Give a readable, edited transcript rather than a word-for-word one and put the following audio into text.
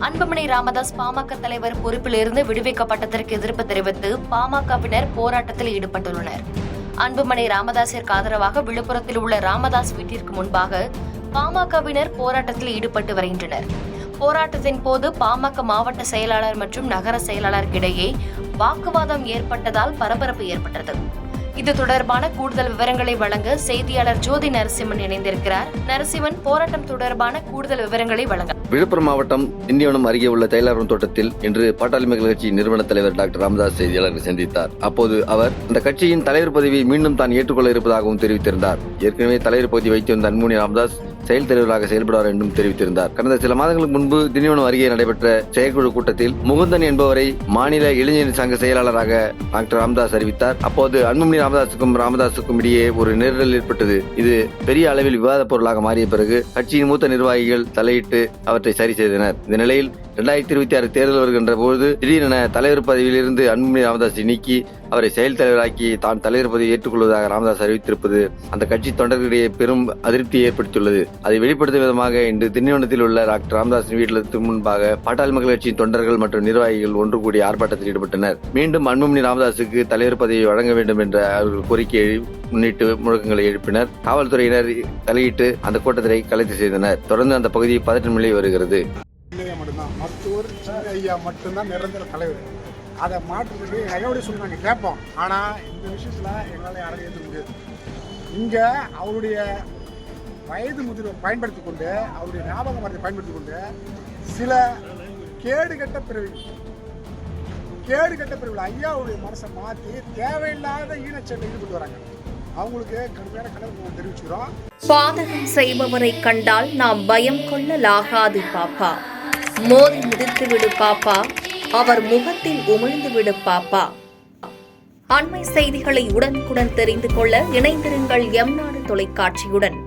அன்புமணி ராமதாஸ் பாமக தலைவர் பொறுப்பிலிருந்து விடுவிக்கப்பட்டதற்கு எதிர்ப்பு தெரிவித்து பாமகவினர் போராட்டத்தில் ஈடுபட்டுள்ளனர். அன்புமணி ராமதாஸிற்கு ஆதரவாக விழுப்புரத்தில் உள்ள ராமதாஸ் வீட்டிற்கு முன்பாக பாமகவினர் போராட்டத்தில் ஈடுபட்டு வருகின்றனர். போராட்டத்தின் போது பாமக மாவட்ட செயலாளர் மற்றும் நகர செயலாளருக்கிடையே வாக்குவாதம் ஏற்பட்டதால் பரபரப்பு ஏற்பட்டது. இது தொடர்பான கூடுதல் விவரங்களை வழங்க செய்தியாளர் ஜோதி நரசிம்மன் இணைந்திருக்கிறார். நரசிம்மன், போராட்டம் தொடர்பான கூடுதல் விவரங்களை வழங்க. விழுப்புரம் மாவட்டம் திண்டிவனம் அருகே உள்ள தைலாபுரம் தோட்டத்தில் இன்று பாட்டாளி மக்கள் கட்சி நிறுவன தலைவர் டாக்டர் ராமதாஸ் செய்தியாளர்களை சந்தித்தார். அப்போது அவர் அந்த கட்சியின் தலைவர் பதவியை மீண்டும் தான் ஏற்றுக்கொள்ள இருப்பதாகவும் தெரிவித்திருந்தார். ஏற்கனவே தலைவர் பதவி வைத்திருந்த அன்புமணி ராமதாஸ் செயல் தலைவராக செயல்படுவார் என்றும் தெரிவித்திருந்தார். கடந்த சில மாதங்களுக்கு முன்பு திண்டிவனம் அருகே நடைபெற்ற செயற்குழு கூட்டத்தில் முகுந்தன் என்பவரை மாநில இளைஞர் சங்க செயலாளராக டாக்டர் ராமதாஸ் அறிவித்தார். அப்போது அன்புமணி ராமதாசுக்கும் இடையே ஒரு நெருடல் ஏற்பட்டது. இது பெரிய அளவில் விவாத பொருளாக மாறிய பிறகு கட்சியின் மூத்த நிர்வாகிகள் தலையிட்டு அவற்றை சரி செய்தனர். இந்த நிலையில் 2026 தேர்தல் வருகின்ற போது திடீரென தலைவர் பதவியிலிருந்து அன்புமணி ராமதாஸை நீக்கி அவரை செயல் தலைவராக்கி தான் தலைவர் பதவியை ஏற்றுக்கொள்வதாக ராமதாஸ் அறிவித்திருப்பது அந்த கட்சி தொண்டர்களிடையே பெரும் அதிருப்தியை ஏற்படுத்தியுள்ளது. அதை வெளிப்படுத்தும் விதமாக இன்று திண்டிவனத்தில் உள்ள டாக்டர் ராமதாஸின் வீட்டிற்கு முன்பாக பாட்டாளி மக்கள் கட்சியின் தொண்டர்கள் மற்றும் நிர்வாகிகள் ஒன்று கூடி ஆர்ப்பாட்டத்தில் ஈடுபட்டனர். மீண்டும் அன்புமணி ராமதாஸுக்கு தலைவர் பதவியை வழங்க வேண்டும் என்ற அவர்கள் கோரிக்கையை முன்னிட்டு முழக்கங்களை எழுப்பினர். காவல்துறையினர் தலையிட்டு அந்த கூட்டத்தை கலைத்து செய்தனர். தொடர்ந்து அந்த பகுதியை பதற்ற நிலை வருகிறது. மருத்துவர் ஐயா மட்டும்தான் நிரந்தர தலைவர். அதை மாற்றுறதுக்கு ஐயாவுடைய சொல்லி நாங்கள் கேட்போம். ஆனால் இந்த விஷயத்தில் எங்களால் யாரும் ஏற்க முடியாது. இங்கே அவருடைய வயது முதிர்வை பயன்படுத்தி கொண்டு, அவருடைய ஞாபக மரத்தை பயன்படுத்தி கொண்டு சில கேடுகட்ட பிரிவில் ஐயாவுடைய மனசை மாற்றி தேவையில்லாத ஈனச்சேட்டை ஈடுபட்டு வராங்க. அவங்களுக்கு கடுமையான கணக்கு தெரிவிச்சுக்கிறோம். பாதகம் செய்பவரை கண்டால் நாம் பயம் கொள்ளலாகாது பாப்பா. மோதி மிதித்து விடு பாப்பா, அவர் முகத்தில் உமிழ்ந்து விடு பாப்பா. அண்மை செய்திகளை உடனுக்குடன் தெரிந்து கொள்ள இணைந்திருங்கள் எம் நாடு தொலைக்காட்சியுடன்.